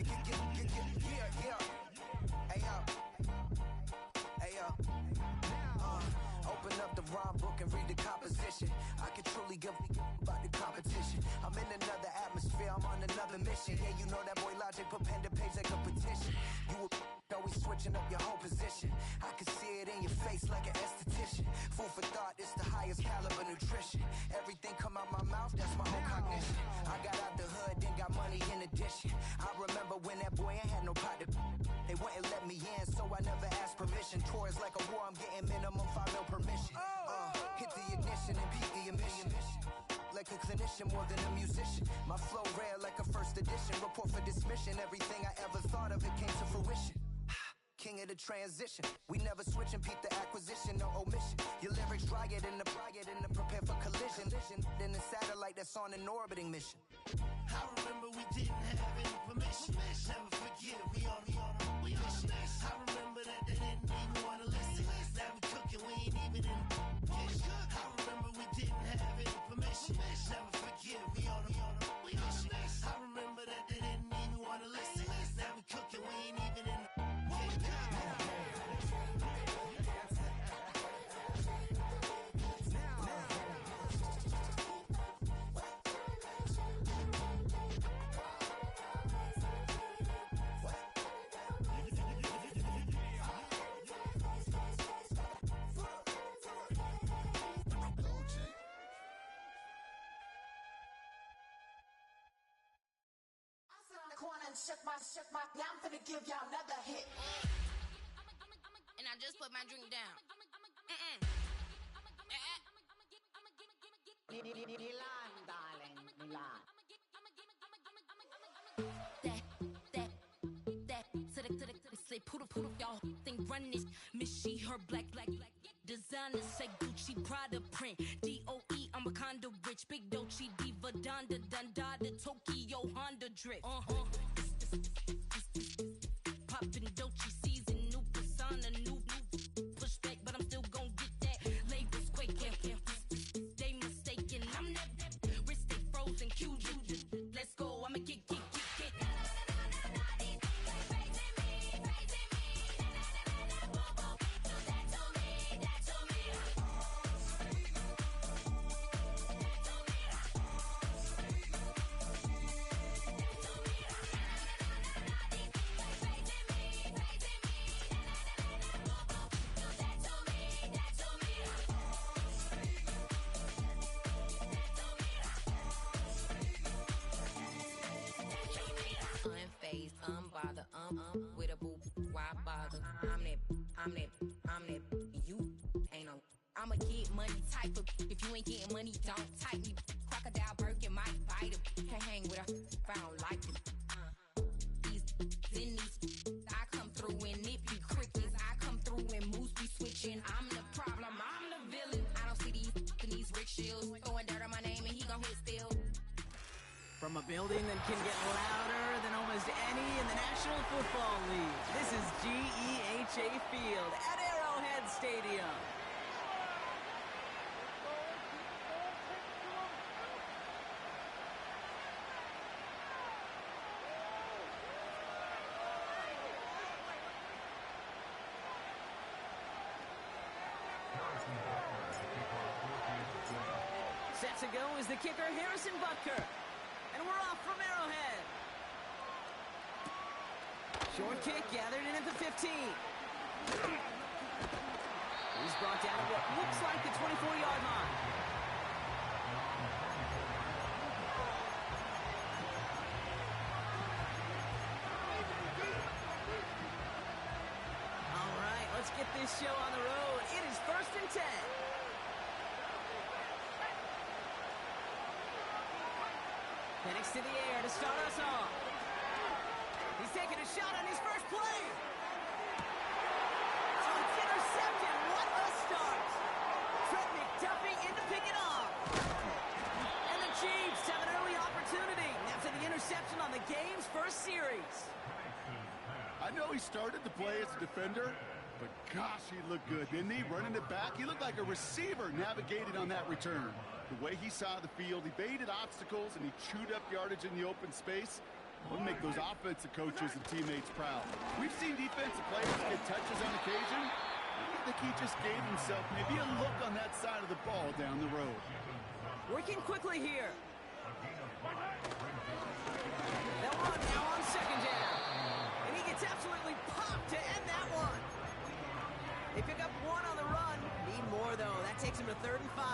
Yeah. Hey, yo. Open up the rhyme book and read the composition. I can truly give about the competition. I'm in another atmosphere, I'm on another mission. Yeah, you know that boy Logic put pen to page like a petition. You always switching up your whole position. I can see it in your face like an esthetician. Food for thought, it's the highest caliber nutrition. Everything come out my mouth, that's my whole cognition. I got out the hood, then got money in addition. I remember when that boy ain't had no pot to. They wouldn't let me in, so I never asked permission. Tours like a war, I'm getting minimum 5 mil permission. Hit the ignition and beat the emission. Like a clinician more than a musician. My flow rare like a first edition. Report for dismission. Everything I ever thought of, it came to fruition. King of the transition. We never switch and peep the acquisition, no omission. Your lyrics dry it in the prepare for collision. Then the satellite that's on an orbiting mission. I remember we didn't have any permission. Never forget we on a mission. I remember that they didn't even want to listen. Now we cooking, we ain't even in the kitchen. I remember we didn't have any permission. Never forget we on a mission. I remember that they didn't even want to listen. Now we cooking, we ain't even in the kitchen. Shook my, now I'm finna give y'all another hit. And I just put my drink down. Milan, darling, Milan. Say poodle, y'all think run this. Miss she, her black. Designers say Gucci, Prada print. DOE, I'm a condo rich. Big Dolce, Diva, Donda, Dundada, Tokyo, Honda drip. Poppin' Dolce season, new persona, new pushback, but I'm still gon' get that. Labels quaking, they mistaken. I'm that wrist stay frozen, Q. Let's go, I'ma get. Unbothered, with a boo, why bother? I'm that, you ain't no. I'm a get money type of. If you ain't getting money, don't type me. Crocodile Birkin might bite him. Can't hang with her if I don't like them. These, I come through and it be crickets. I come through and moves be switching. I'm the problem, I'm the villain. I don't see these rickshaws throwing dirt on my name and he gon' hit still. From a building that can get louder than almost any in the National Football League, this is GEHA Field at Arrowhead Stadium. Set to go is the kicker, Harrison Butker. And we're off from Arrowhead. Short kick gathered in at the 15. He's brought down at what looks like the 24-yard line. All right, let's get this show on the road. It is 1st and 10. Penix to the air to start us off. He's taking a shot on his first play. Oh, it's intercepted. What a start. Trent McDuffie in to pick it off. And the Chiefs have an early opportunity after the interception on the game's first series. I know he started the play as a defender, but gosh, he looked good, didn't he? Running it back, he looked like a receiver navigated on that return. The way he saw the field, he baited obstacles and he chewed up yardage in the open space. Will make those offensive coaches and teammates proud. We've seen defensive players get touches on occasion. I think he just gave himself maybe a look on that side of the ball down the road. Working quickly here. They'll run now on second down. And he gets absolutely popped to end that one. They pick up one on the run. Need more, though. That takes him to 3rd and 5.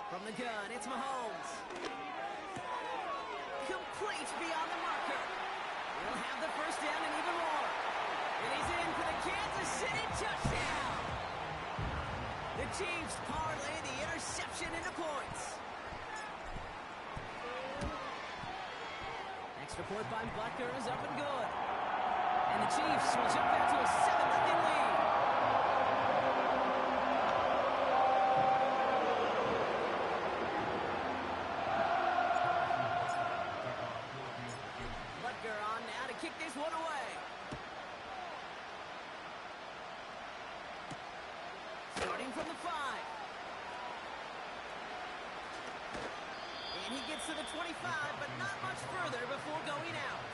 From the gun, it's Mahomes. Complete beyond the marker. He'll have the first down and even more. And he's in for the Kansas City touchdown. The Chiefs parlay the interception into points. Extra point by Butker is up and good. And the Chiefs will jump out to a 7-0 lead. Butker on now to kick this one away. Starting from the 5. And he gets to the 25, but not much further before going out.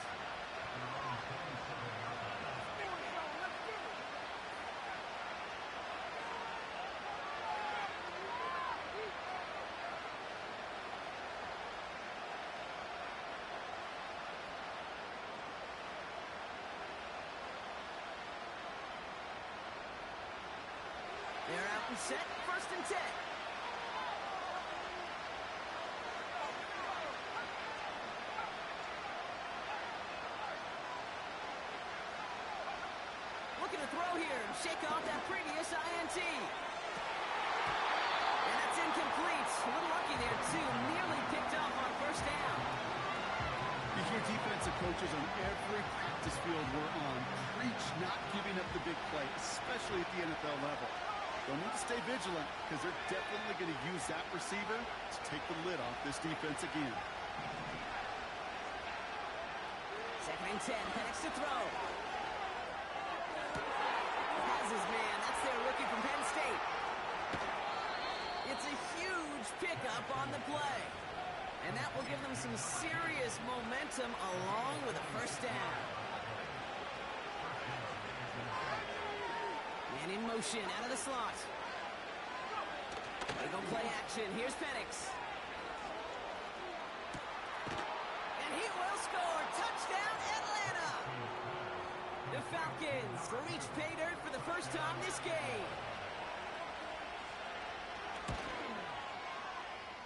They're out and set, 1st and 10. Looking to throw here and shake off that previous INT. And that's incomplete. A little lucky there, too. Nearly picked off on 1st down. You hear defensive coaches on every practice field we're on preach not giving up the big play, especially at the NFL level. They'll need to stay vigilant because they're definitely going to use that receiver to take the lid off this defense again. 2nd and 10, Penix to throw. Has his man. That's their rookie from Penn State. It's a huge pickup on the play. And that will give them some serious momentum along with a 1st down. And in motion, out of the slot. They go play action. Here's Penix. And he will score. Touchdown, Atlanta. The Falcons reach pay dirt for the first time this game.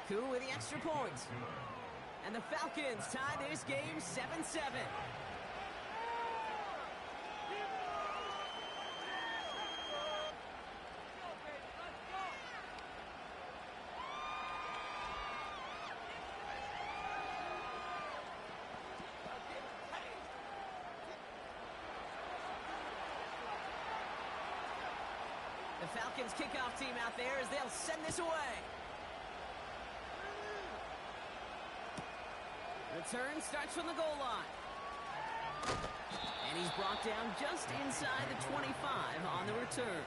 Coup with the extra point. And the Falcons tie this game 7-7. The Falcons kickoff team out there as they'll send this away. Return starts from the goal line. And he's brought down just inside the 25 on the return.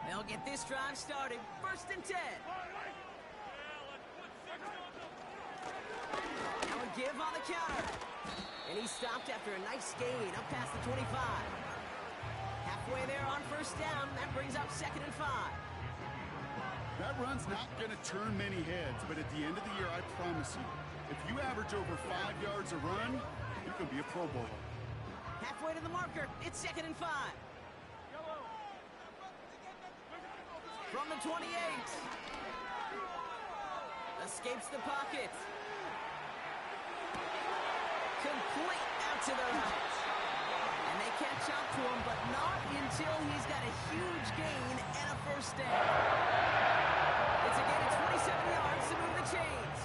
They'll get this drive started. 1st and 10. Now a give on the counter. And he stopped after a nice gain up past the 25. Halfway there on 1st down. That brings up 2nd and 5. That run's not going to turn many heads, but at the end of the year, I promise you, if you average over 5 yards a run, you can be a Pro Bowler. Halfway to the marker. It's 2nd and 5. From the 28. Escapes the pocket. Complete out to the right. And they catch up to him, but not until he's got a huge gain and a 1st down. It's a gain of 27 yards to move the chains.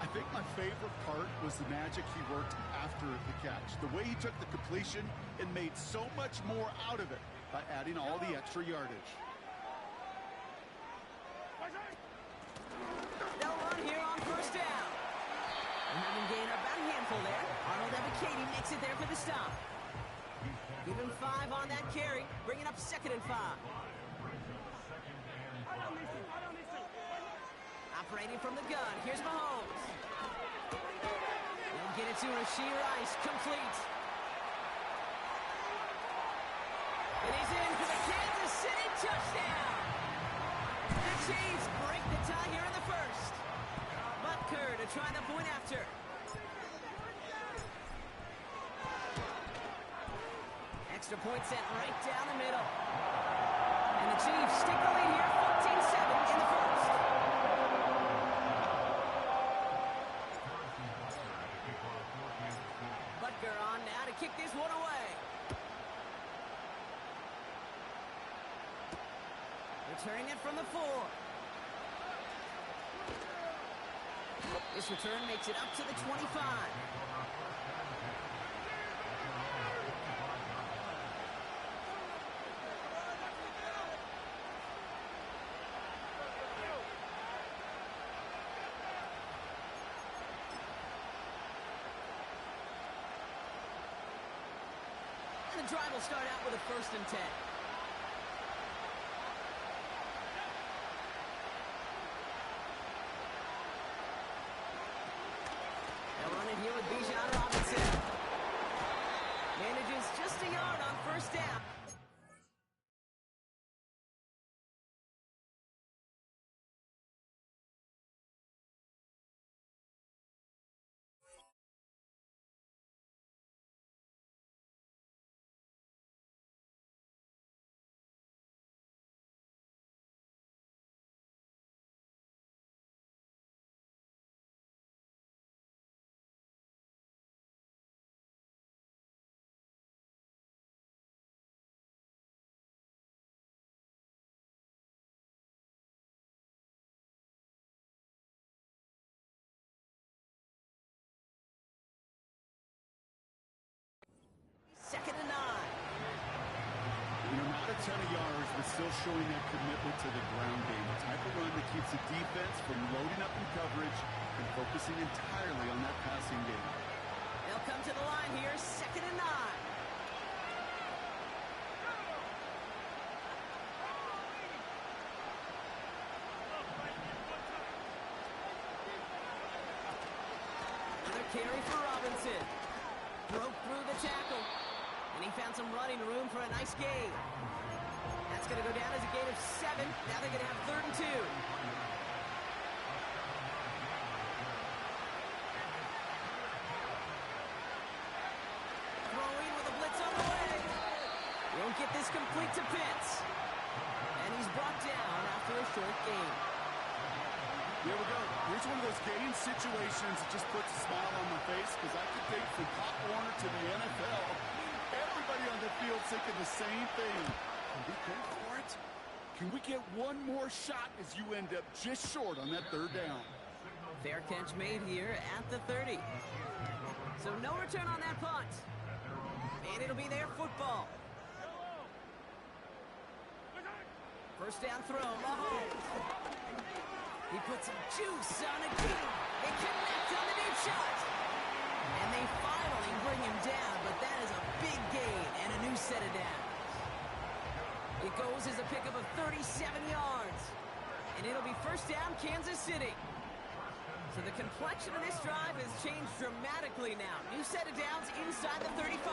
I think my favorite part was the magic he worked after the catch. The way he took the completion and made so much more out of it by adding all the extra yardage. They'll run here on 1st down. Makes it there for the stop. Give him 5 on that carry, bringing up 2nd and 5. Operating from the gun, here's Mahomes. They'll get it to Rashee Rice, complete. And he's in for the Kansas City touchdown. The Chiefs break the tie here in the first. Butker to try the point after. Extra point set right down the middle. And the Chiefs stick the lead here, 14-7 in the first. Butker on now to kick this one away. Returning it from the 4. This return makes it up to the 25. And the drive will start out with a 1st and 10. Here with Bijan Robinson. Manages just a yard on 1st down. Not a ton of yards, but still showing that commitment to the ground game. The type of run that keeps the defense from loading up in coverage and focusing entirely on that passing game. They'll come to the line here, 2nd and 9. Another carry for Robinson. Broke through the tackle. And he found some running room for a nice gain. That's going to go down as a gain of 7. Now they're going to have 3rd and 2. Throwing with a blitz on the way. Won't get this complete to Pitts. And he's brought down after a short gain. Here we go. Here's one of those gain situations that just puts a smile on my face, because I could think from Pop Warner to the NFL, everybody on the field thinking the same thing. Can we go for it? Can we get one more shot as you end up just short on that 3rd down? Fair catch made here at the 30. So no return on that punt. And it'll be their football. 1st down throw, Mahomes. He puts some juice on a key. They connect on the deep shot. And they finally bring him down, but that is a big gain and a new set of downs. It goes as a pickup of 37 yards. And it'll be 1st down, Kansas City. So the complexion of this drive has changed dramatically now. New set of downs inside the 35.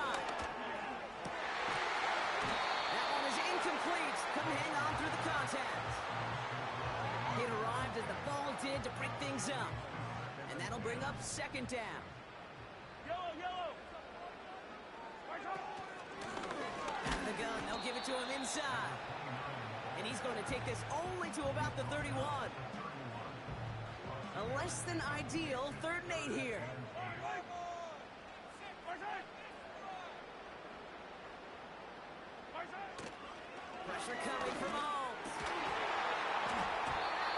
That one is incomplete. Couldn't hang on through the contact. It arrived as the ball did to break things up. And that'll bring up 2nd down. At the gun, they'll give it to him inside. And he's going to take this only to about the 31. A less than ideal 3rd and 8 here. Pressure coming from Mahomes.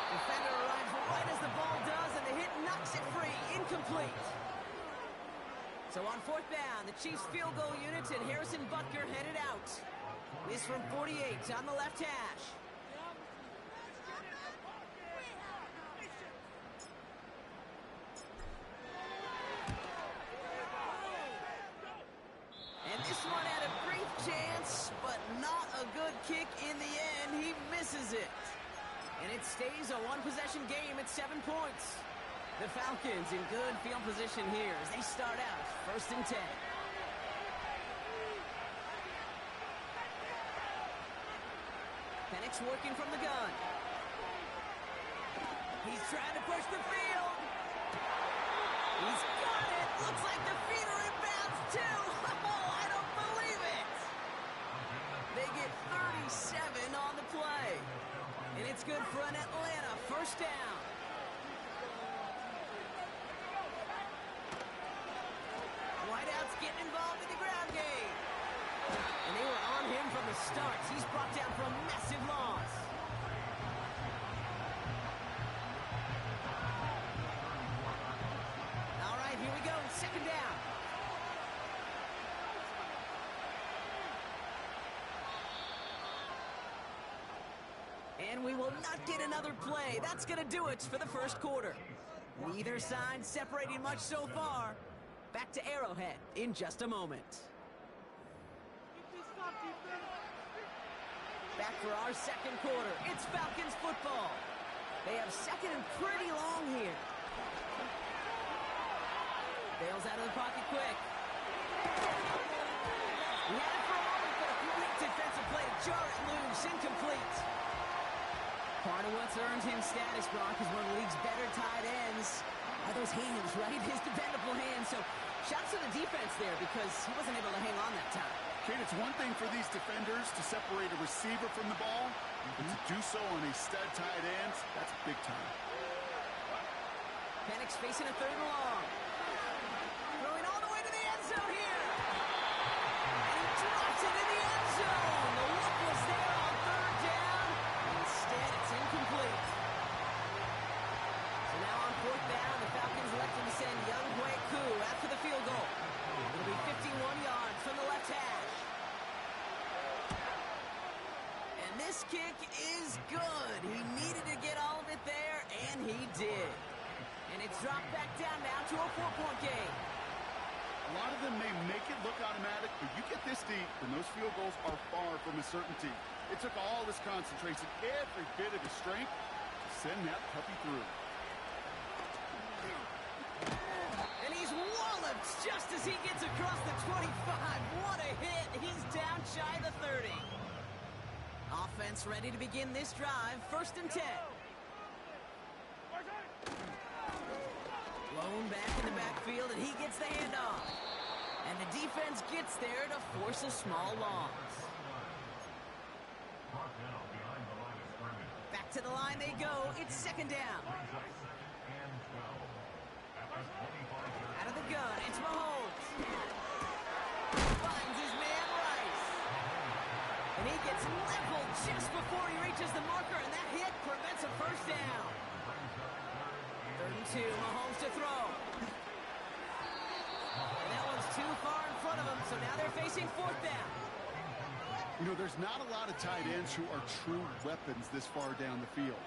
Defender arrives right as the ball does, and the hit knocks it free. Incomplete. So on 4th down, the Chiefs field goal unit and Harrison Butker headed out. Miss from 48 on the left hash. kick in the end. He misses it. And it stays a one-possession game at 7 points. The Falcons in good field position here as they start out 1st and 10. Penix working from the gun. He's trying to push the field. He's got it. Looks like the feeder rebounds too. Oh, I don't believe it. They get 37 on the play. And it's good for an Atlanta 1st down. Whiteout's getting involved in the ground game. And they were on him from the start. He's brought down for a massive loss. All right, here we go. 2nd down. And we will not get another play. That's going to do it for the 1st quarter. Neither side separating much so far. Back to Arrowhead in just a moment. Back for our 2nd quarter. It's Falcons football. They have 2nd and pretty long here. Bails out of the pocket quick. He had it for a moment, but a great defensive play to jar it loose. Incomplete. Part of what's earned him status, Brock, is one of the league's better tight ends. Are those hands, right? His dependable hands. So, shouts to the defense there because he wasn't able to hang on that time. Kate, it's one thing for these defenders to separate a receiver from the ball, but to do so on a stud tight end, that's big time. Penix facing a 3rd and long. Throwing all the way to the end zone here. And he drops it in the end zone. The look was there on 3rd down. Instead, it's incomplete. So now on 4th down, the Falcons elected to send Young Hwei Koo after the field goal. It'll be 51 yards from the left hash. And this kick is good. He needed to get all of it there, and he did. And it's dropped back down now to a 4-point game. A lot of them may make it look automatic, but you get this deep, and those field goals are far from a certainty. It took all his concentration, every bit of his strength, to send that puppy through. And he's walloped just as he gets across the 25. What a hit. He's down shy of the 30. Offense ready to begin this drive. 1st and 10. Blown back in the backfield, and he gets the handoff. And the defense gets there to force a small loss. Back to the line they go. It's 2nd down. Out of the gun, it's Mahomes. Finds his man Rice. And he gets leveled just before he reaches the marker, and that hit prevents a 1st down. 3rd and 2, Mahomes to throw. And that one's too far in front of him, so now they're facing 4th down. You know, there's not a lot of tight ends who are true weapons this far down the field.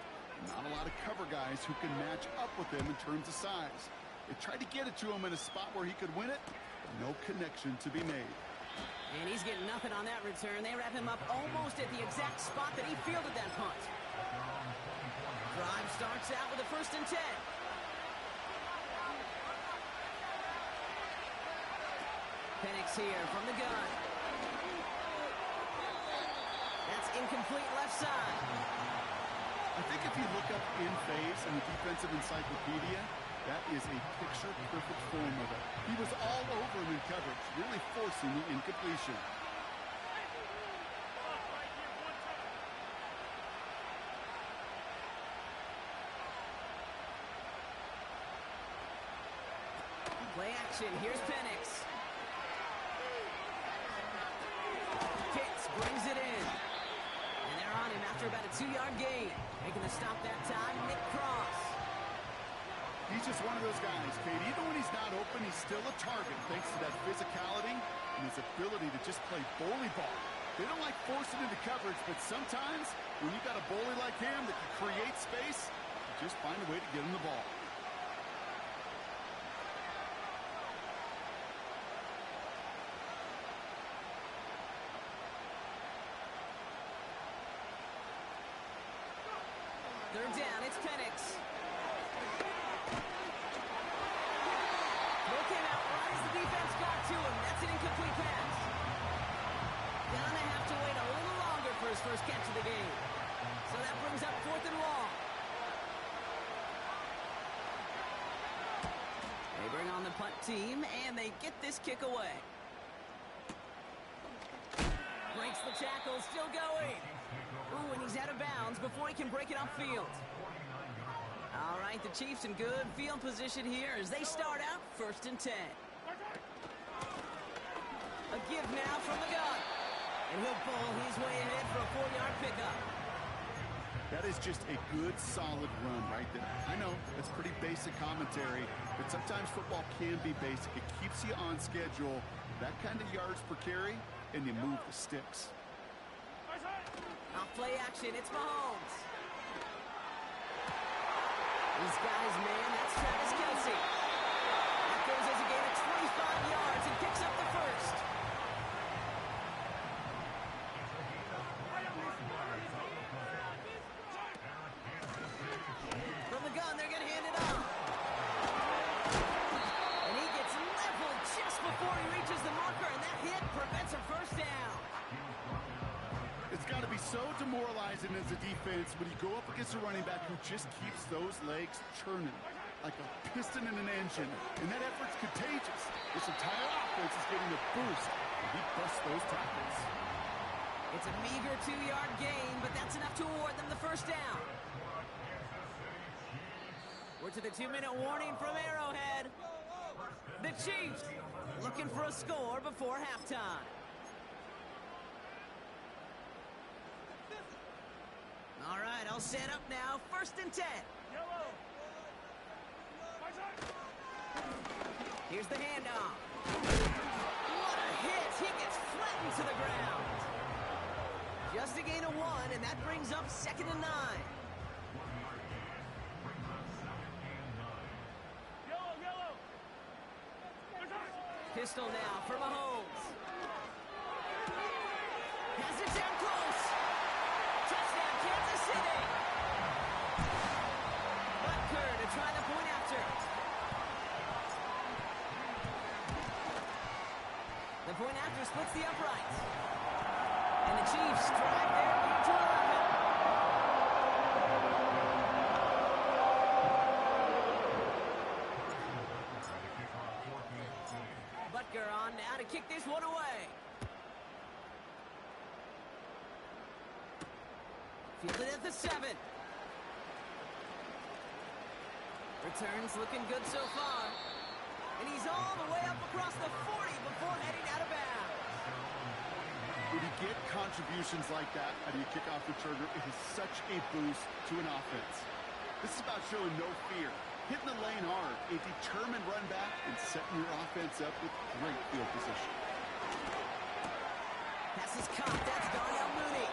Not a lot of cover guys who can match up with them in terms of size. They tried to get it to him in a spot where he could win it, but no connection to be made. And he's getting nothing on that return. They wrap him up almost at the exact spot that he fielded that punt. Drive starts out with a 1st and 10. Penix here from the gun. That's incomplete left side. I think if you look up in phase in the defensive encyclopedia, that is a picture-perfect form of it. He was all over him in coverage, really forcing the incompletion. Play action. Here's Penix. Pitts brings it in. And they're on him after about a 2-yard gain. Making the stop that time, Nick Cross. He's just one of those guys, Kate. Even when he's not open, he's still a target thanks to that physicality and his ability to just play bully ball. They don't like forcing into coverage, but sometimes when you got a bully like him that can create space, you just find a way to get him the ball. down. It's Penix. Throw came out right as the defense got to him. That's an incomplete pass. Gonna have to wait a little longer for his first catch of the game. So that brings up 4th and long. They bring on the punt team, and they get this kick away. Breaks the tackle, still going. Ooh, and he's out of bounds before he can break it upfield. All right, the Chiefs in good field position here as they start out 1st and 10. A give now from the gun. And he'll pull his way ahead for a 4-yard pickup. That is just a good, solid run right there. I know, it's pretty basic commentary, but sometimes football can be basic. It keeps you on schedule, that kind of yards per carry, and you move the sticks. Off play action, it's Mahomes. He's got his man, that's Travis Kelce. That goes as a gain of 25 yards and picks up the first. From the gun, they're going to hand it off. And he gets leveled just before he reaches the marker, and that hit prevents a first down. It's got to be so demoralizing as a defense when you go up against a running back who just keeps those legs churning like a piston in an engine, and that effort's contagious. This entire offense is getting a boost, and he busts those tackles. It's a meager 2-yard gain, but that's enough to award them the first down. We're to the 2-minute warning from Arrowhead. The Chiefs looking for a score before halftime. All right, I'll set up now. 1st and 10. Here's the handoff. What a hit. He gets flattened to the ground. Just a gain of 1, and that brings up 2nd and 9. Pistol now for Mahomes. Has it down close. Touchdown, Kansas City. Butker to try the point after. The point after splits the uprights. And the Chiefs drive their lead to 11. Butker on now to kick this one away. Fielded at the 7. Returns looking good so far. And he's all the way up across the 40 before heading out of bounds. When you get contributions like that out of your kickoff returner, it is such a boost to an offense. This is about showing no fear, hitting the lane hard, a determined run back, and setting your offense up with great field position. Pass is caught. That's Darnell Mooney.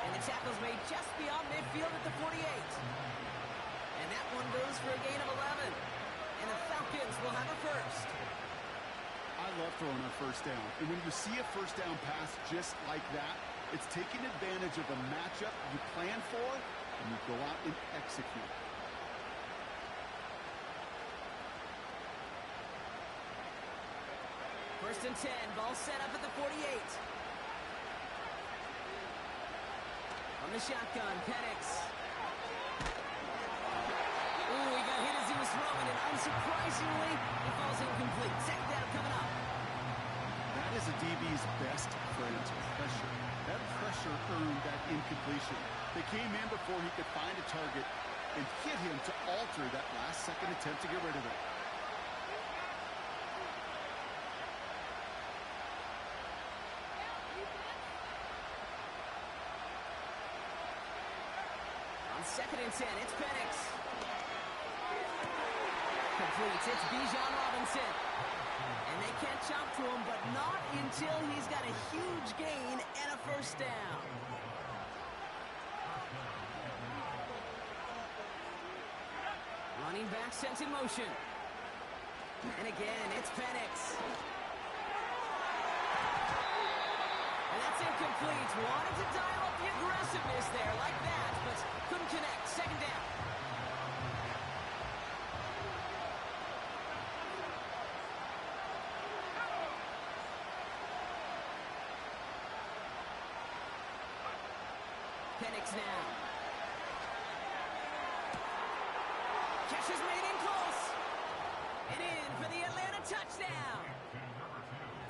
And the tackle's made just beyond midfield at the 48. And that one goes for a gain of 11. And the Falcons will have a first. I love throwing on 1st down. And when you see a 1st down pass just like that, it's taking advantage of a matchup you plan for, and you go out and execute. First and 10. Ball set up at the 48. On the shotgun, Penix. Ooh, he got hit as he was throwing, and unsurprisingly, he falls incomplete. 2nd down coming up. That is a DB's best friend, pressure. That pressure earned that incompletion. They came in before he could find a target and hit him to alter that last-second attempt to get rid of it. On 2nd and 10, it's Penix. Completes, it's Bijan Robinson. And they can't chop to him, but not until he's got a huge gain and a first down. Running back sent in motion. And again, it's Penix. And that's incomplete. Wanted to dial up the aggressiveness there like that, but couldn't connect. Second down. Penix now. Catch is made in close. And in for the Atlanta touchdown.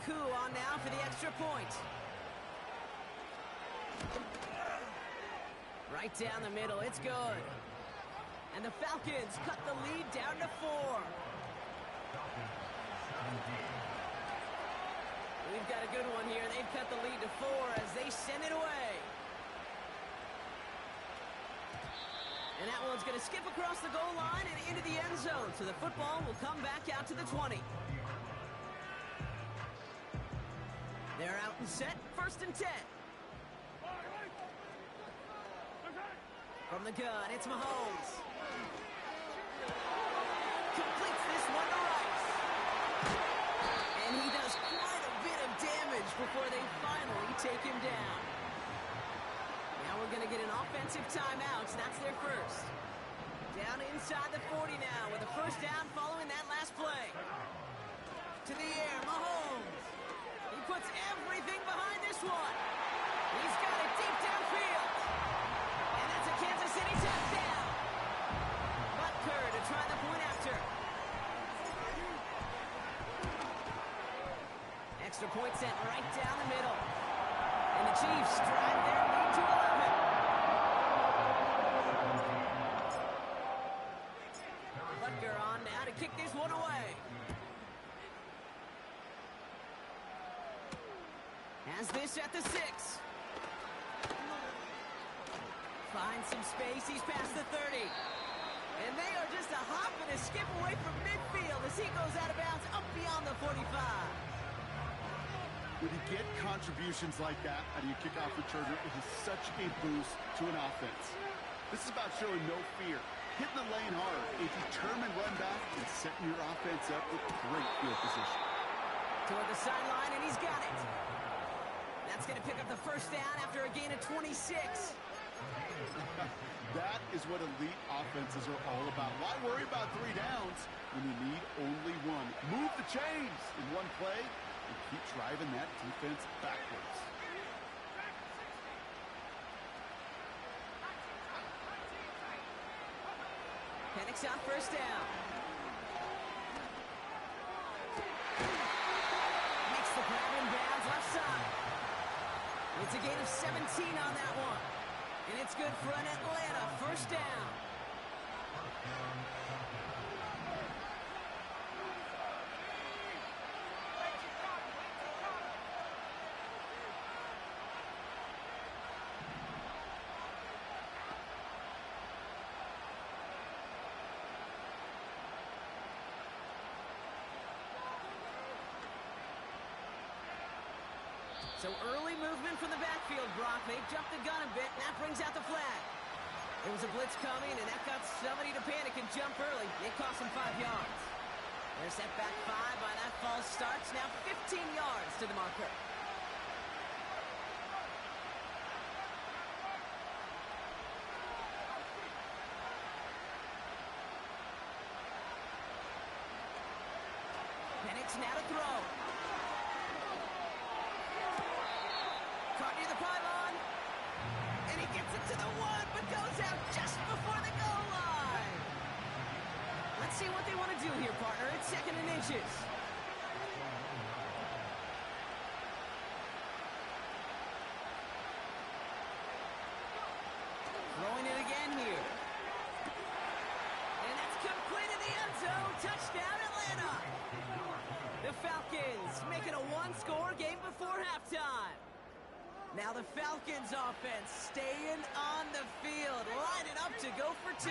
Koo on now for the extra point. Right down the middle. It's good. And the Falcons cut the lead down to 4. We've got a good one here. They've cut the lead to 4 as they send it away. And that one's going to skip across the goal line and into the end zone. So the football will come back out to the 20. They're out and set. First and 10. From the gun, it's Mahomes. Completes this one to Rice. And he does quite a bit of damage before they finally take him down. Now we're going to get an offensive timeout. That's their first. Down inside the 40 now with a first down following that last play. To the air, Mahomes. He puts everything behind this one. He's got it deep downfield. And that's a Kansas City touchdown. Butker to try the point after. Extra point sent right down the middle. And the Chiefs drive their lead to 11. Butker on now to kick this one away. Has this at the 6. Finds some space. He's past the 30. And they are just a hop and a skip away from midfield as he goes out of bounds up beyond the 45. When you get contributions like that out of your kickoff returner, it is such a boost to an offense. This is about showing no fear, hitting the lane hard, a determined run back, and setting your offense up with great field position. Toward the sideline, and he's got it. That's going to pick up the first down after a gain of 26. That is what elite offenses are all about. Why worry about 3 downs when you need only 1? Move the chains in one play and keep driving that defense backwards. Penix out first down. Makes the grab in bounds left side. It's a gain of 17 on that one. And it's good for an Atlanta first down. So early movement from the backfield, Brock. They jumped the gun a bit, and that brings out the flag. There was a blitz coming, and that got somebody to panic and jump early. It cost them 5 yards. They're set back 5 by that false start. Now 15 yards to the marker. Penix now to throw. Caught near the pylon. And he gets it to the 1, but goes out just before the goal line. Let's see what they want to do here, partner. It's 2nd and inches. Throwing it again here. And that's complete in the end zone. Touchdown, Atlanta. The Falcons making a 1-score game before halftime. Now the Falcons offense staying on the field, lining up to go for 2.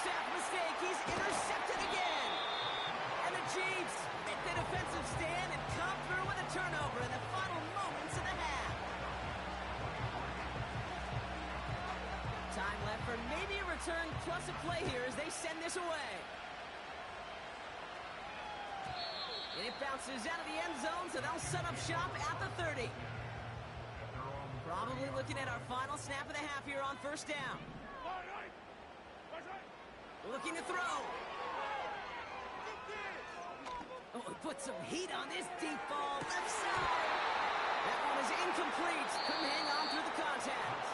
first half mistake. He's intercepted again. And the Chiefs make the defensive stand and come through with a turnover in the final moments of the half. Time left for maybe a return plus a play here as they send this away. And it bounces out of the end zone, so they'll set up shop at the 30. Probably looking at our final snap of the half here on first down. Looking to throw. Oh, he put some heat on this deep ball left side. That one is incomplete. Couldn't hang on through the contact.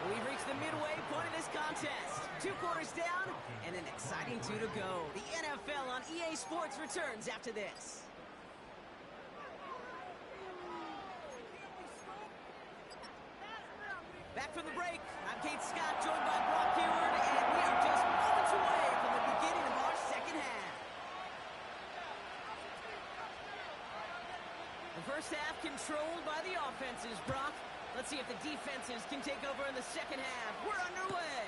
We've reached the midway point of this contest. 2 quarters down and an exciting 2 to go. The NFL on EA Sports returns after this. Back from the break, I'm Kate Scott, joined by Brock Hayward, and we are just moments away from the beginning of our second half. The first half controlled by the offenses, Brock. Let's see if the defenses can take over in the second half. We're underway.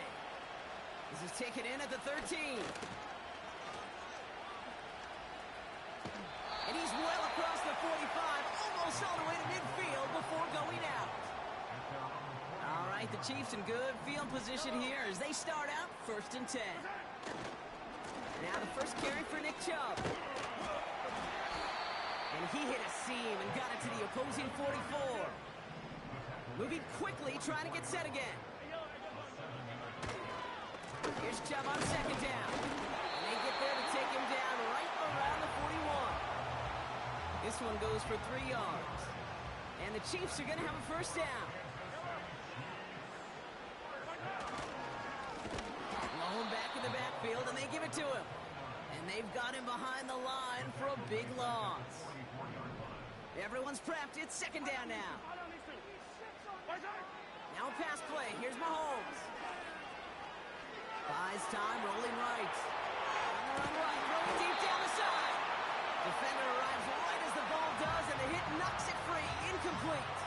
This is taken in at the 13. And he's well across the 45, almost all the way to midfield before going out. All right, the Chiefs in good field position here as they start out 1st and 10. Now the first carry for Nick Chubb. And he hit a seam and got it to the opposing 44. Moving quickly, trying to get set again. Here's Chubb on 2nd down. And they get there to take him down right around the 41. This one goes for 3 yards. And the Chiefs are going to have a first down. Blown back in the backfield, and they give it to him. And they've got him behind the line for a big loss. Everyone's prepped. It's 2nd down now. Now a pass play. Here's Mahomes. Buys time, rolling right. On the run right, rolling deep down the side. Defender arrives right as the ball does, and the hit knocks it free. Incomplete.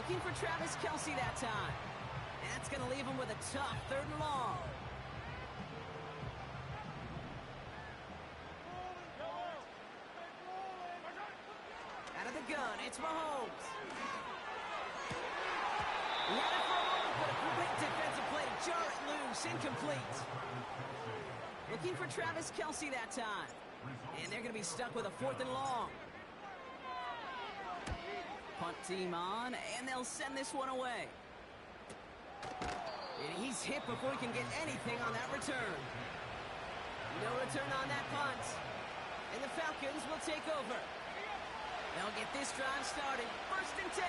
Looking for Travis Kelce that time. That's going to leave him with a tough 3rd and long. Out of the gun, it's Mahomes. He had it for a moment, but a great defensive play to jar it loose. Incomplete. Looking for Travis Kelce that time. And they're going to be stuck with a 4th and long. Punt team on, and they'll send this one away. And he's hit before he can get anything on that return. No return on that punt. And the Falcons will take over. They'll get this drive started. 1st and 10.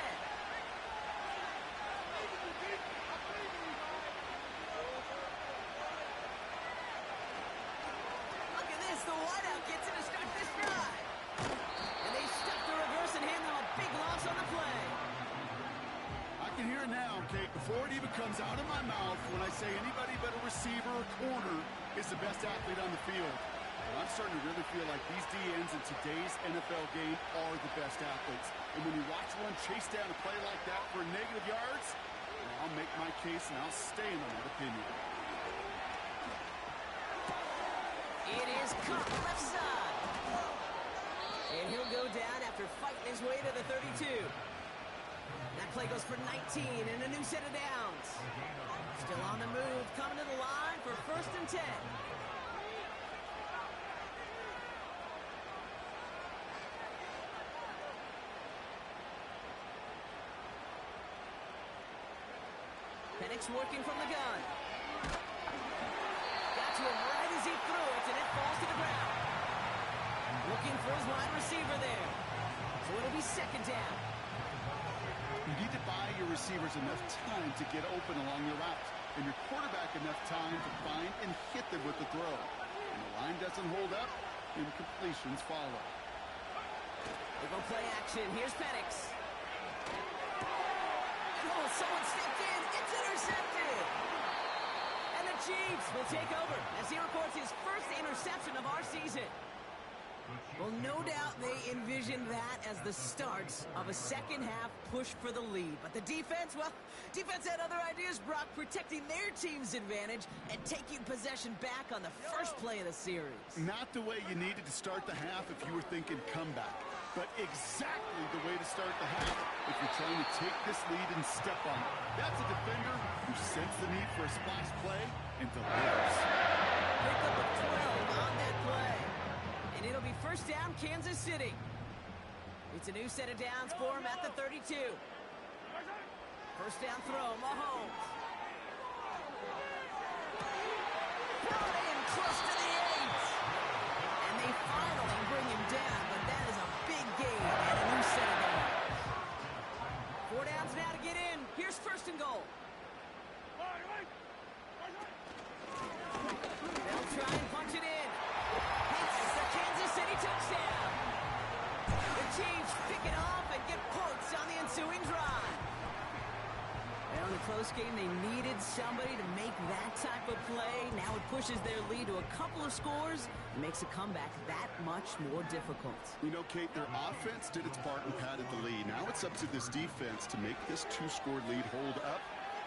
Look at this. The wideout gets it to start this drive. And they stuff the reverse and hand them a big loss on the play. I can hear it now, Kate, before it even comes out of my mouth when I say anybody but a receiver or corner is the best athlete on the field. Well, I'm starting to really feel like these DNs in today's NFL game are the best athletes. And when you watch one chase down a play like that for negative yards, well, I'll make my case and I'll stand on that opinion. It is caught left side. And he'll go down after fighting his way to the 32. That play goes for 19 and a new set of downs. Still on the move, coming to the line for 1st and 10. Penix working from the gun. Got to him right as he threw it, and it falls to the ground. Looking for his wide receiver there. So it'll be 2nd down. You need to buy your receivers enough time to get open along your route, and your quarterback enough time to find and hit them with the throw. When the line doesn't hold up, incompletions follow. They go play action. Here's Penix. Oh, someone stepped in. It's intercepted. And the Chiefs will take over as he records his first interception of our season. Well, no doubt they envisioned that as the start of a second-half push for the lead. But the defense, well, defense had other ideas, Brock, protecting their team's advantage and taking possession back on the first play of the series. Not the way you needed to start the half if you were thinking comeback, but exactly the way to start the half if you're trying to take this lead and step on it. That's a defender who sensed the need for a splash play and delivers. Pickup of 12 on that play. And it'll be first down, Kansas City. It's a new set of downs for him at the 32. First down throw, Mahomes. Brought in close to the 8. And they finally bring him down, but that is a big gain and a new set of downs. 4 downs now to get in. Here's first and goal. They'll try and punch it in. It's the Kansas City touchdown. The Chiefs pick it off and get points on the ensuing drive. Well, in a close game, they needed somebody to make that type of play. Now it pushes their lead to a couple of scores and makes a comeback that much more difficult. You know, Kate, their offense did its part and padded the lead. Now it's up to this defense to make this 2-score lead hold up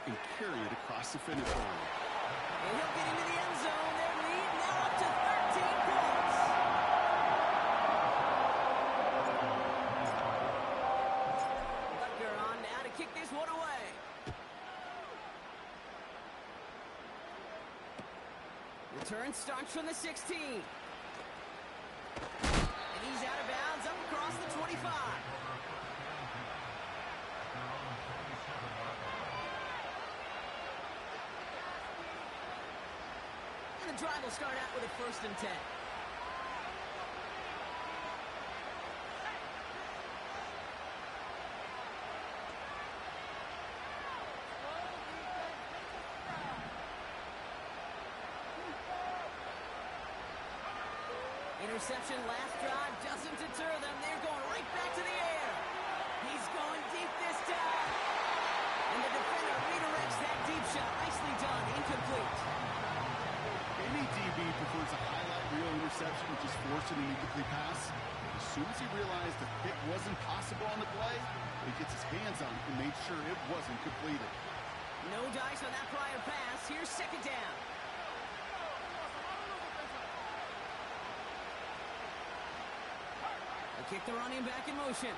and carry it across the finish line. And he'll get into the end zone. Their lead now up to 13 points. Butker on now to kick this one away. Return starts from the 16. And he's out of bounds up across the 25. And the drive will start out with a first and 10. Interception last drive doesn't deter them. They're going right back to the air. He's going deep this time. And the defender redirects that deep shot. Nicely done. Incomplete. Any DB prefers a highlight reel interception, which is forcing an incomplete pass. As soon as he realized the pick wasn't possible on the play, he gets his hands on it and made sure it wasn't completed. No dice on that prior pass. Here's second down. They kick the running back in motion.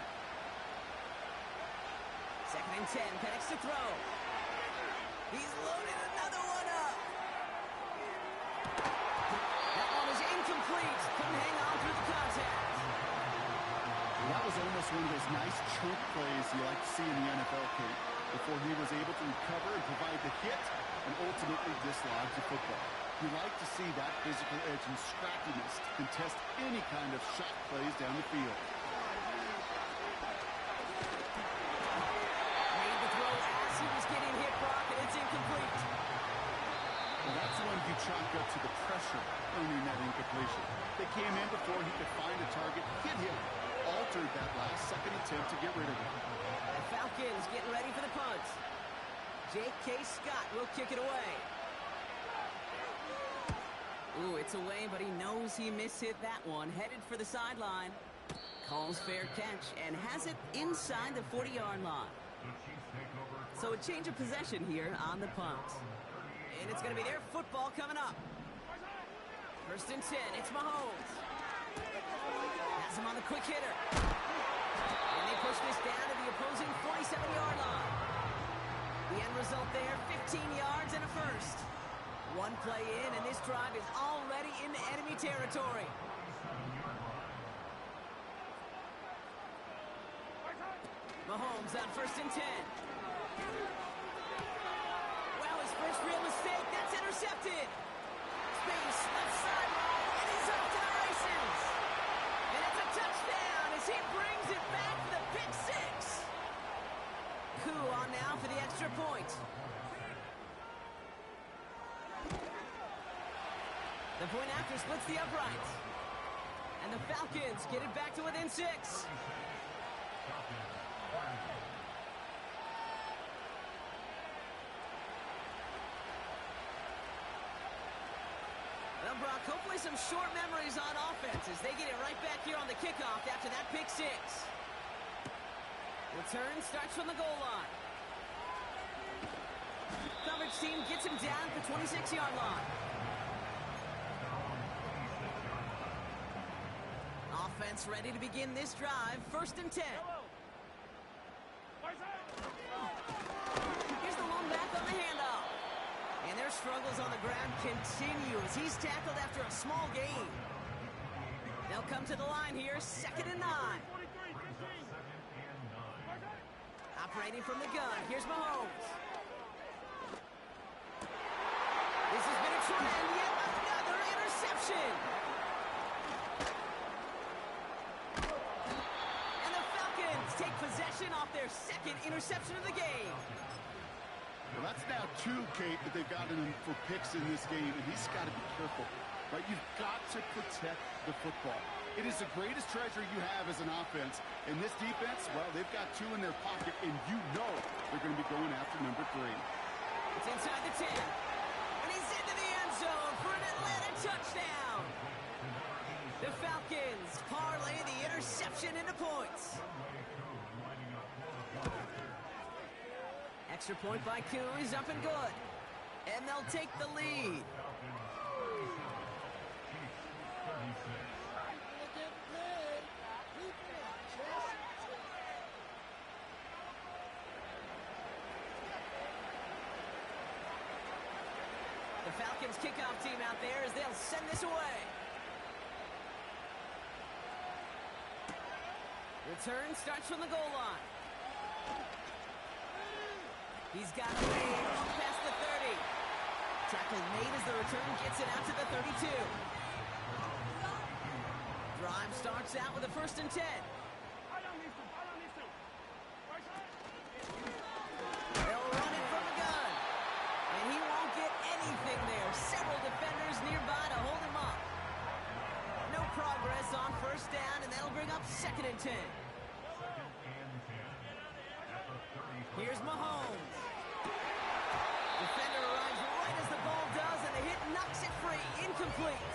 Second and 10. Penix to throw. He's loaded another one up. That one was incomplete. Couldn't hang on through the contact. That was almost one of those nice chunk plays you like to see in the NFL, Kate, before he was able to recover and provide the hit and ultimately dislodge the football. You like to see that physical edge and scrappiness to contest any kind of shot plays down the field. Made the throw as he was getting hit, Brock, and it's incomplete. Well, that's one you chalk up to the pressure earning that incompletion. They came in before he could find a target, hit him, altered that last-second attempt to get rid of it. The Falcons getting ready for the punt. J.K. Scott will kick it away. Ooh, it's away, but he knows he mishit that one. Headed for the sideline. Calls fair catch and has it inside the 40-yard line. So a change of possession here on the punt. And it's going to be their football coming up. First and 10, it's Mahomes. Has him on the quick hitter. And they push this down to the opposing 47-yard line. The end result there, 15 yards and a first. One play in, and this drive is already into enemy territory. Mahomes on first and 10. Well, his first real mistake, that's intercepted. Space, left sideline, and he's off to the races. And it's a touchdown as he brings it back for the pick six. Koo on now for the extra point. The point after splits the uprights. And the Falcons get it back to within 6. They'll Brock, hopefully some short memories on offense as they get it right back here on the kickoff after that pick six. Return starts from the goal line. Coverage team gets him down at the 26-yard line. Offense ready to begin this drive. 1st and 10. Here's the long back on the handoff. And their struggles on the ground continue as he's tackled after a small gain. They'll come to the line here, 2nd and 9. Operating from the gun, here's Mahomes. This has been a trend, yet another interception. And the Falcons take possession off their 2nd interception of the game. Well, that's now 2, Kate, that they've gotten him for picks in this game, and he's got to be careful, right? You've got to protect the football. It is the greatest treasure you have as an offense. In this defense, well, they've got 2 in their pocket, and you know they're going to be going after number 3. It's inside the 10, and he's into the end zone for an Atlanta touchdown. The Falcons parlay the interception into points. Extra point by Koo is up and good. And they'll take the lead. The Falcons kickoff team out there as they'll send this away. Return starts from the goal line. He's got a lead past the 30. Tackle made as the return gets it out to the 32. Drive starts out with a 1st and 10. They'll run it from the gun. And he won't get anything there. Several defenders nearby to hold him up. No progress on 1st down, and that'll bring up 2nd and 10. Here's Mahomes. Defender arrives right as the ball does, and the hit knocks it free. Incomplete.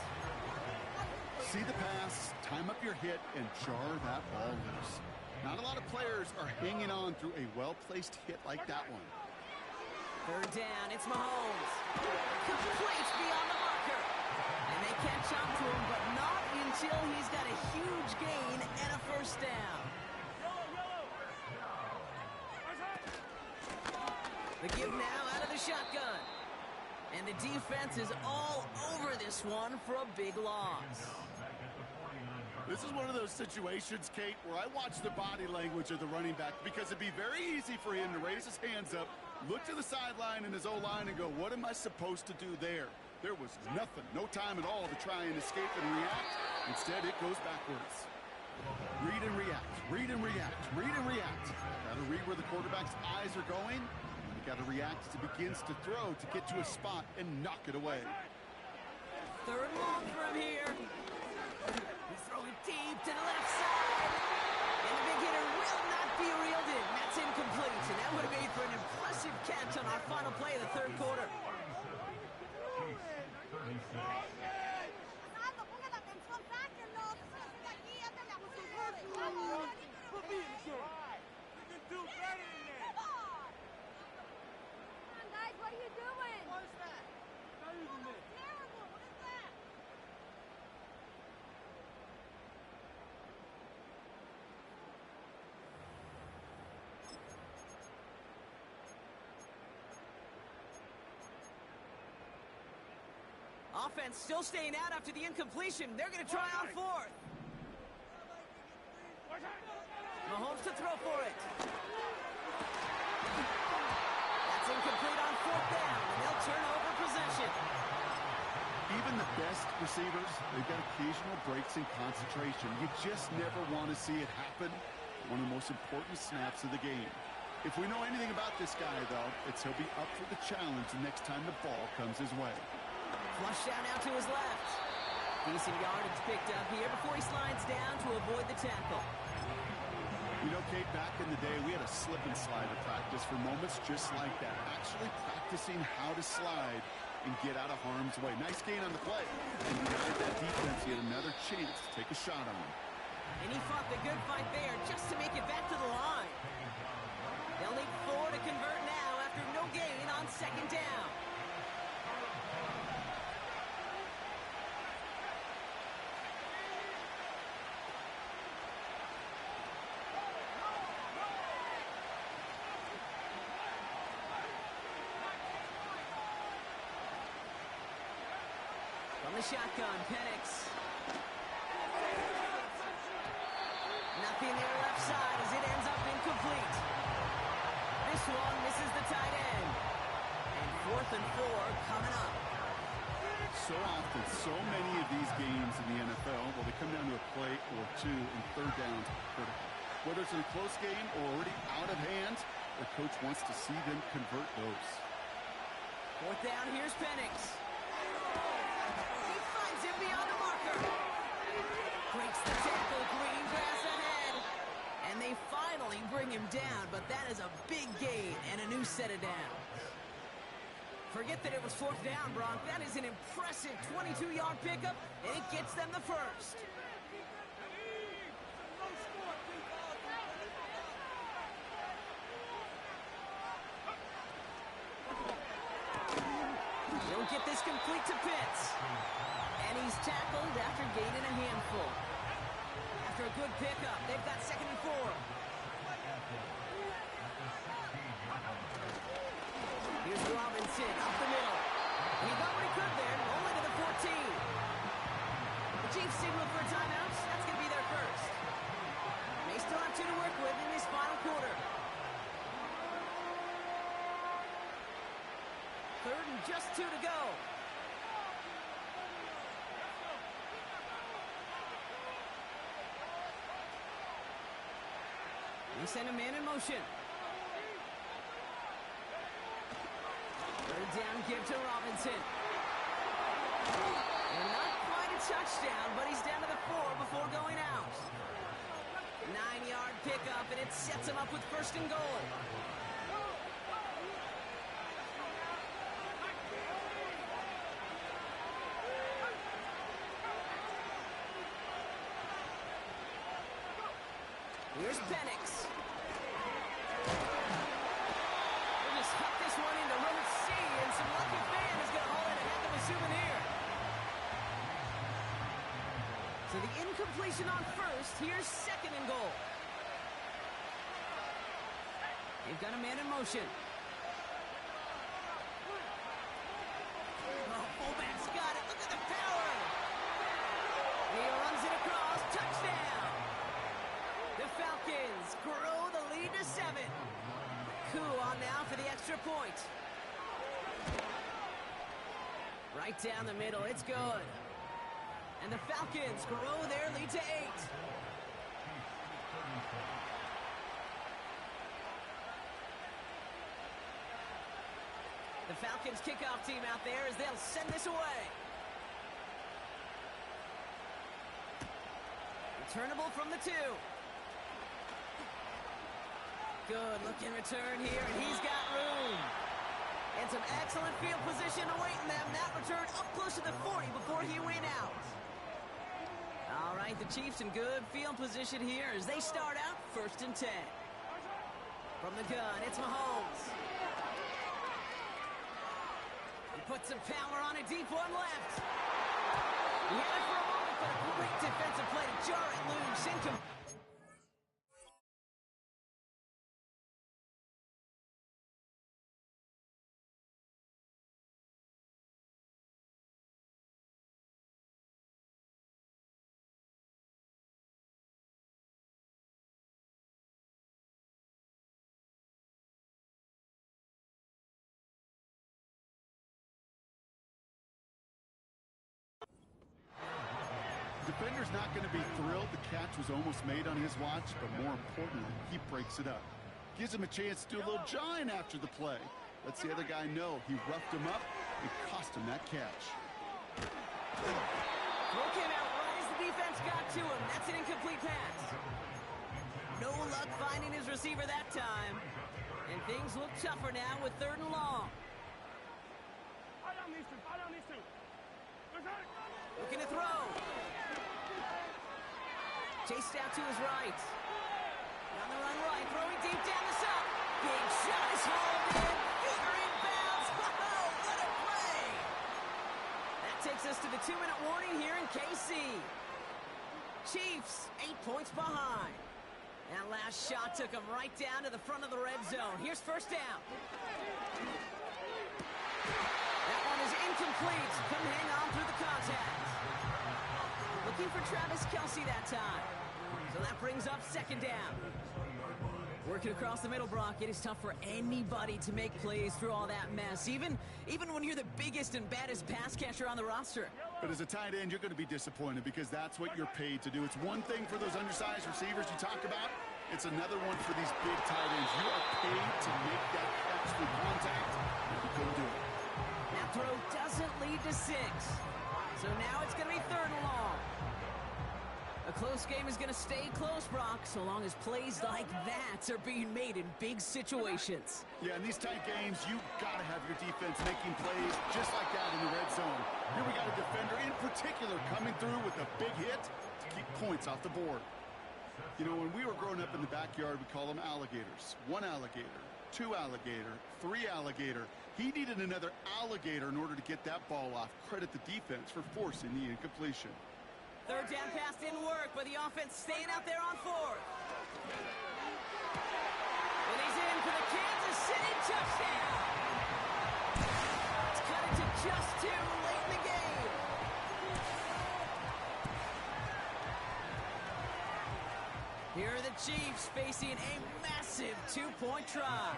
See the pass, time up your hit, and jar that ball loose. Not a lot of players are hanging on through a well-placed hit like that one. 3rd down, it's Mahomes. Complete beyond the marker. And they catch up to him, but not until he's got a huge gain and a 1st down. The give now out of the shotgun. And the defense is all over this one for a big loss. This is one of those situations, Kate, where I watch the body language of the running back because it'd be very easy for him to raise his hands up, look to the sideline in his O-line and go, what am I supposed to do there? There was nothing, no time at all to try and escape and react. Instead, it goes backwards. Read and react, read and react, read and react. Got to read where the quarterback's eyes are going. You got to react as he begins to throw to get to a spot and knock it away. 3rd long for him here. He's throwing deep to the left side. And the big hitter will not be reeled in. That's incomplete. And that would have made for an impressive catch on our final play of the 3rd quarter. Offense still staying out after the incompletion. They're going to try on 4th. Mahomes to throw for it. That's incomplete on 4th down, and they'll turn over possession. Even the best receivers, they've got occasional breaks in concentration. You just never want to see it happen. One of the most important snaps of the game. If we know anything about this guy, though, it's he'll be up for the challenge the next time the ball comes his way. Flush down out to his left. Decent yardage picked up here before he slides down to avoid the tackle. You know, Kate, back in the day, we had a slip and slide at practice for moments just like that. Actually practicing how to slide and get out of harm's way. Nice gain on the play. And denied that defense yet another chance to take a shot on him. And he fought the good fight there just to make it back to the line. They'll need 4 to convert now after no gain on second down. From the shotgun, Penix. Nothing there left side as it ends up incomplete. This one misses the tight end. And 4th and 4 coming up. So often, so many of these games in the NFL, well, they come down to a play or two and third downs are critical. Whether it's in a close game or already out of hand, the coach wants to see them convert those. 4th down, here's Penix. He finds him beyond the marker. Breaks the tackle, green grass ahead. And they finally bring him down, but that is a big gain and a new set of downs. Forget that it was 4th down, Bronk. That is an impressive 22-yard pickup, and it gets them the first. Don't get this complete to Pitts. And he's tackled after gaining a handful. After a good pickup, they've got 2nd and 4. Here's Robinson up the middle. He got what he could there, only to the 14. The Chiefs signal for a timeout. That's going to be their first. They still have 2 to work with in this final quarter. 3rd and just 2 to go. They send a man in motion. 3rd down, give to Robinson. And not quite a touchdown, but he's down to the 4 before going out. 9-yard pickup, and it sets him up with 1st and goal. Here's Penix. We'll just huck this one into row C, and some lucky fan is going to haul in a heck of a souvenir. So the incompletion on 1st. Here's 2nd and goal. They've got a man in motion. Oh, fullback's got it. Look at the power. He runs it across. Touchdown. The Falcons grow the lead to 7. Coup on now for the extra point. Right down the middle, it's good. And the Falcons grow their lead to 8. The Falcons kickoff team out there as they'll send this away. Returnable from the 2. Good looking return here, and he's got room. And some excellent field position awaiting them. That return up close to the 40 before he went out. All right, the Chiefs in good field position here as they start out 1st and 10. From the gun, it's Mahomes. He puts some power on a deep one left. He had it for a moment, but a great defensive play to jar it loose. Defender's not going to be thrilled. The catch was almost made on his watch, but more importantly, he breaks it up. Gives him a chance to do a little jawing after the play. Lets the other guy know he roughed him up and cost him that catch. Throw came out right as the defense got to him. That's an incomplete pass. No luck finding his receiver that time. And things look tougher now with 3rd and long. I don't need to to throw. Chased out to his right. On the run right, throwing deep down the side. Big shot is hauled in. Finger inbounds. Whoa, what a play! That takes us to the 2-minute warning here in KC. Chiefs, 8 points behind. That last shot took them right down to the front of the red zone. Here's first down. That one is incomplete. Couldn't hang on through the contact. Looking for Travis Kelce that time. So that brings up second down. Working across the middle, Brock. It is tough for anybody to make plays through all that mess, even when you're the biggest and baddest pass catcher on the roster. But as a tight end, you're going to be disappointed because that's what you're paid to do. It's one thing for those undersized receivers you talk about. It's another one for these big tight ends. You are paid to make that catch through contact, and you couldn't do it. That throw doesn't lead to 6. So now it's going to be third and long. A close game is going to stay close, Brock, so long as plays like that are being made in big situations. Yeah, in these tight games, you've got to have your defense making plays just like that in the red zone. Here we got a defender in particular coming through with a big hit to keep points off the board. You know, when we were growing up in the backyard, we call them alligators. 1 alligator, 2 alligator, 3 alligator. He needed another alligator in order to get that ball off. Credit the defense for forcing the incompletion. Third down pass didn't work, but the offense staying out there on 4th. And he's in for the Kansas City touchdown. It's cut it to just 2 late in the game. Here are the Chiefs facing a massive 2-point try.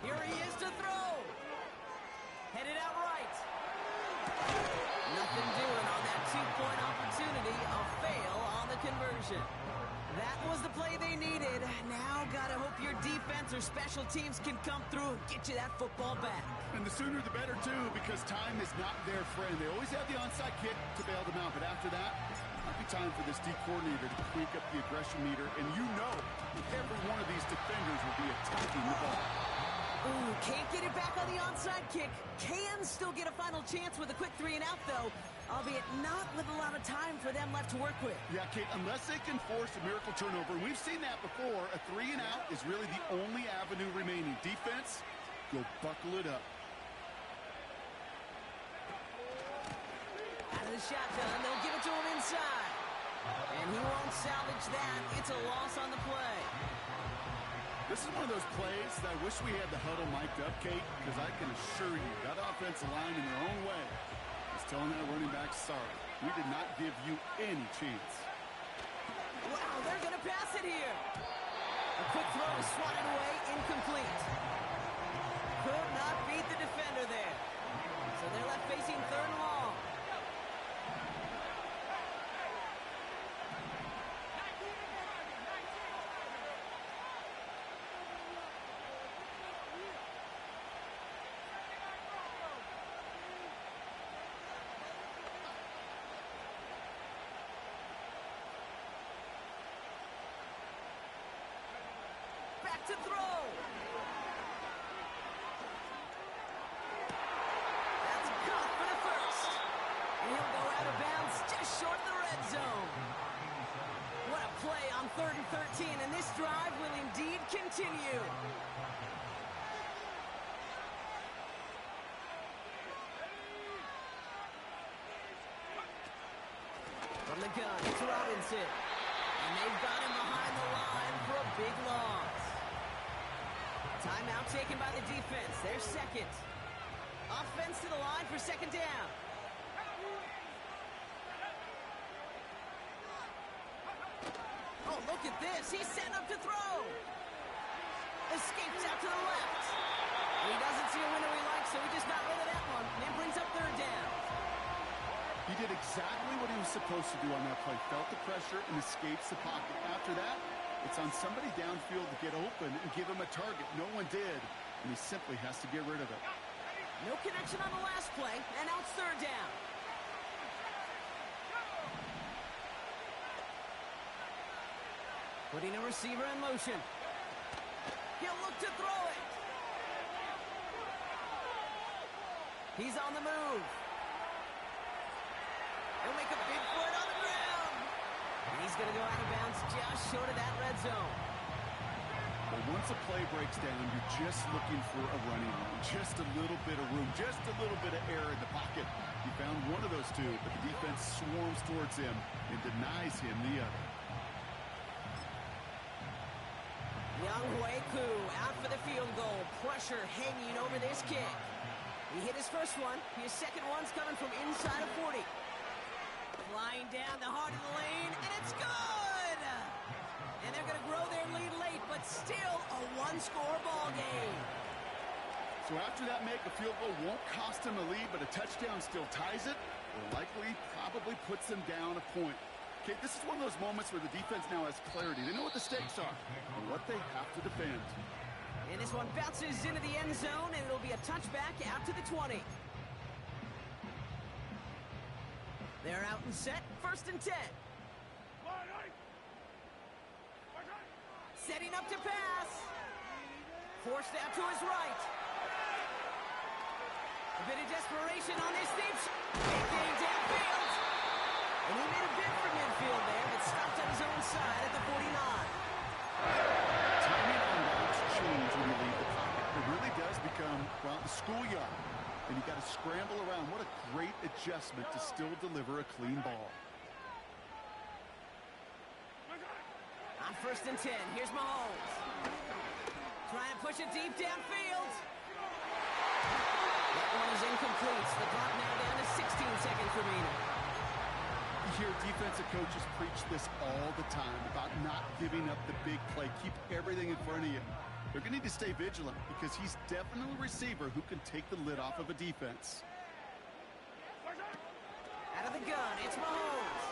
Here he is to throw. Headed out right. Nothing doing on that 2-point opportunity. A fail on the conversion. That was the play they needed. Now gotta hope your defense or special teams can come through and get you that football back. And the sooner the better, too, because time is not their friend. They always have the onside kick to bail them out, but after that, might be time for this D coordinator to tweak up the aggression meter, and you know every one of these defenders will be attacking the ball. Ooh, can't get it back on the onside kick. Can still get a final chance with a quick 3-and-out, though, albeit not with a lot of time for them left to work with. Yeah, Kate, unless they can force a miracle turnover, and we've seen that before, a 3-and-out is really the only avenue remaining. Defense, go buckle it up. Out of the shotgun, they'll give it to him inside. And he won't salvage that. It's a loss on the play. This is one of those plays that I wish we had the huddle mic'd up, Kate, because I can assure you that offensive line in their own way is telling that running back, sorry, we did not give you any chance. Wow, they're going to pass it here. A quick throw is swatted away, incomplete. Could not beat the defender there. So they're left facing third and long. Back to throw. That's caught for the first. And he'll go out of bounds just short of the red zone. What a play on 3rd and 13, and this drive will indeed continue. From the gun, it's Robinson. And they've got him behind the line for a big loss. Timeout taken by the defense. Their second. Offense to the line for second down. Oh, look at this. He's setting up to throw. Escapes out to the left. He doesn't see a window he likes, so he just got rid of that one. And brings up third down. He did exactly what he was supposed to do on that play. Felt the pressure and escapes the pocket. After that, it's on somebody downfield to get open and give him a target. No one did, and he simply has to get rid of it. No connection on the last play, and now it's third down. Putting a receiver in motion. He'll look to throw it. He's on the move. He'll make a big for it on the ground. And he's going to go out of bounds just short of that red zone. Well, once a play breaks down, you're just looking for a running room. Just a little bit of room, just a little bit of air in the pocket. He found one of those two, but the defense swarms towards him and denies him the other. Young Hui-Ku out for the field goal. Pressure hanging over this kick. He hit his first one. His second one's coming from inside of 40. Flying down the heart of the lane, and it's good! And they're going to grow their lead late, but still a one-score ball game. So after that make, a field goal won't cost him the lead, but a touchdown still ties it, or likely probably puts them down a point. Okay, this is one of those moments where the defense now has clarity. They know what the stakes are and what they have to defend. And this one bounces into the end zone, and it'll be a touchback out to the 20. They're out and set, 1st and 10. Setting up to pass. Forced out to his right. A bit of desperation on this deep shot. Big game downfield. And he made a bid for midfield there, but stopped on his own side at the 49. Timing on routes change when you leave the pocket. It really does become, well, the schoolyard. And you got to scramble around. What a great adjustment to still deliver a clean ball. On 1st and 10, here's Mahomes. Trying to push it deep downfield. That one is incomplete. The clock now down to 16 seconds remaining. You hear defensive coaches preach this all the time about not giving up the big play. Keep everything in front of you. They're going to need to stay vigilant because he's definitely a receiver who can take the lid off of a defense. Out of the gun, it's Mahomes.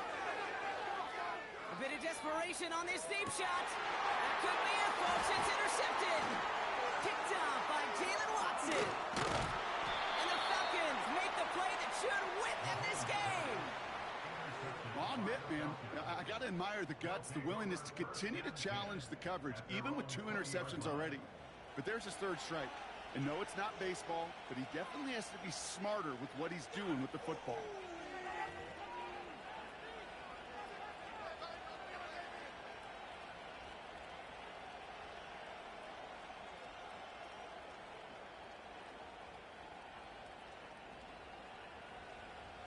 A bit of desperation on this deep shot. That could be it, folks. It's intercepted. Picked off by Jalen Watson. And the Falcons make the play that should win them this game. Well, I'll admit, man, I got to admire the guts, the willingness to continue to challenge the coverage, even with 2 interceptions already. But there's his 3rd strike. And no, it's not baseball, but he definitely has to be smarter with what he's doing with the football.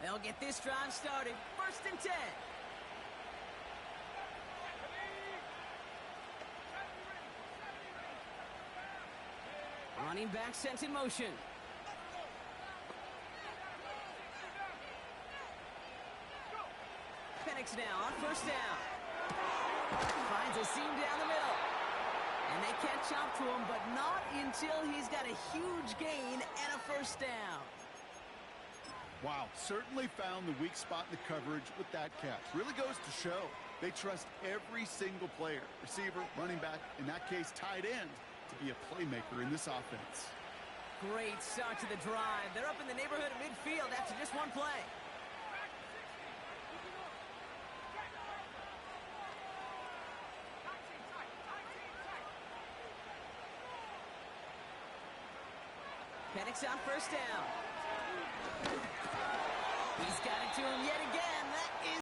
They'll get this drive started. 1st and 10. Running back sent in motion. Penix now on 1st down. Finds a seam down the middle. And they catch up to him, but not until he's got a huge gain and a 1st down. Wow, certainly found the weak spot in the coverage with that catch. Really goes to show they trust every single player, receiver, running back, in that case tight end, to be a playmaker in this offense. Great start to the drive. They're up in the neighborhood of midfield after just one play. Penix on 1st down.